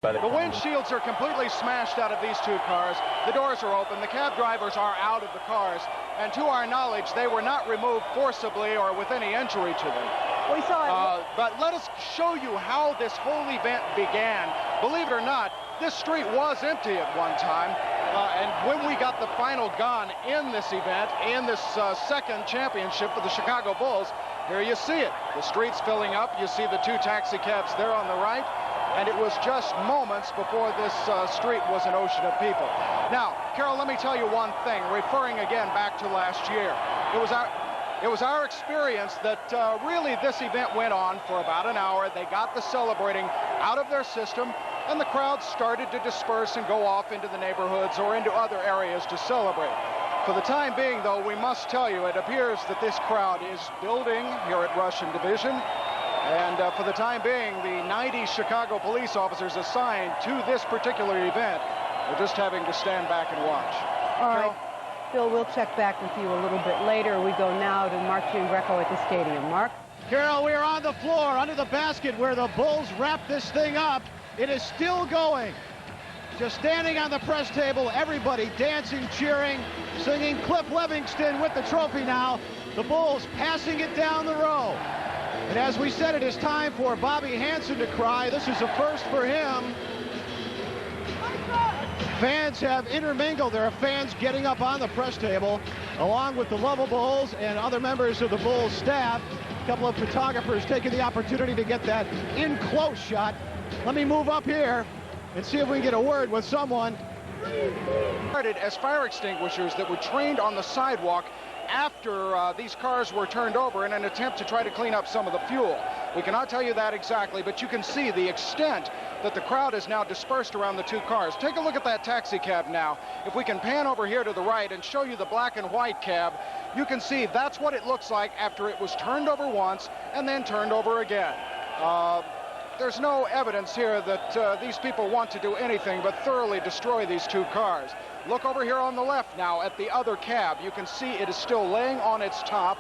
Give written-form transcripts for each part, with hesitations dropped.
The windshields are completely smashed out of these two cars. The doors are open. The cab drivers are out of the cars. And to our knowledge, they were not removed forcibly or with any injury to them. We saw it. But let us show you how this whole event began. Believe it or not, this street was empty at one time. And when we got the final gun in this event, in this second championship for the Chicago Bulls, here you see it. The street's filling up. You see the two taxi cabs there on the right. And it was just moments before this street was an ocean of people. Now, Carol, let me tell you one thing, referring again back to last year. It was our experience that really this event went on for about an hour. They got the celebrating out of their system, and the crowd started to disperse and go off into the neighborhoods or into other areas to celebrate. For the time being, though, we must tell you, it appears that this crowd is building here at Russian Division. And for the time being, the 90 Chicago police officers assigned to this particular event are just having to stand back and watch. All right, Phil, we'll check back with you a little bit later. We go now to Mark Giangreco at the stadium. Mark? Carol, we are on the floor under the basket where the Bulls wrap this thing up. It is still going. Just standing on the press table, everybody dancing, cheering, singing Cliff Livingston with the trophy now. The Bulls passing it down the row. And as we said, it is time for Bobby Hansen to cry. This is a first for him. Fans have intermingled. There are fans getting up on the press table, along with the Lovell Bulls and other members of the Bulls staff. A couple of photographers taking the opportunity to get that in-close shot. Let me move up here and see if we can get a word with someone. Started as fire extinguishers that were trained on the sidewalk after these cars were turned over in an attempt to try to clean up some of the fuel. We cannot tell you that exactly, but you can see the extent that the crowd is now dispersed around the two cars. Take a look at that taxi cab now. If we can pan over here to the right and show you the black and white cab, you can see that's what it looks like after it was turned over once and then turned over again. There's no evidence here that these people want to do anything but thoroughly destroy these two cars. Look over here on the left now at the other cab. You can see it is still laying on its top,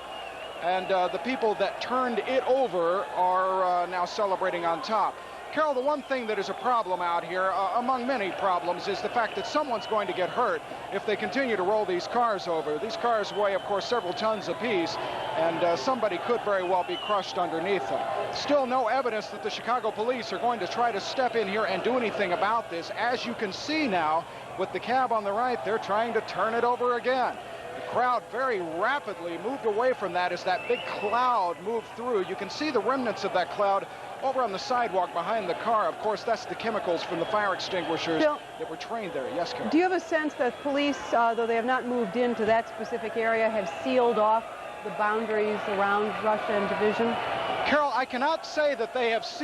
and the people that turned it over are now celebrating on top. Carol, the one thing that is a problem out here, among many problems, is the fact that someone's going to get hurt if they continue to roll these cars over. These cars weigh, of course, several tons apiece, and somebody could very well be crushed underneath them. Still no evidence that the Chicago police are going to try to step in here and do anything about this. As you can see now, with the cab on the right, they're trying to turn it over again. The crowd very rapidly moved away from that as that big cloud moved through. You can see the remnants of that cloud over on the sidewalk behind the car. Of course, that's the chemicals from the fire extinguishers that were trained there. Yes, Carol? Do you have a sense that police, though they have not moved into that specific area, have sealed off the boundaries around Russia and Division? Carol, I cannot say that they have sealed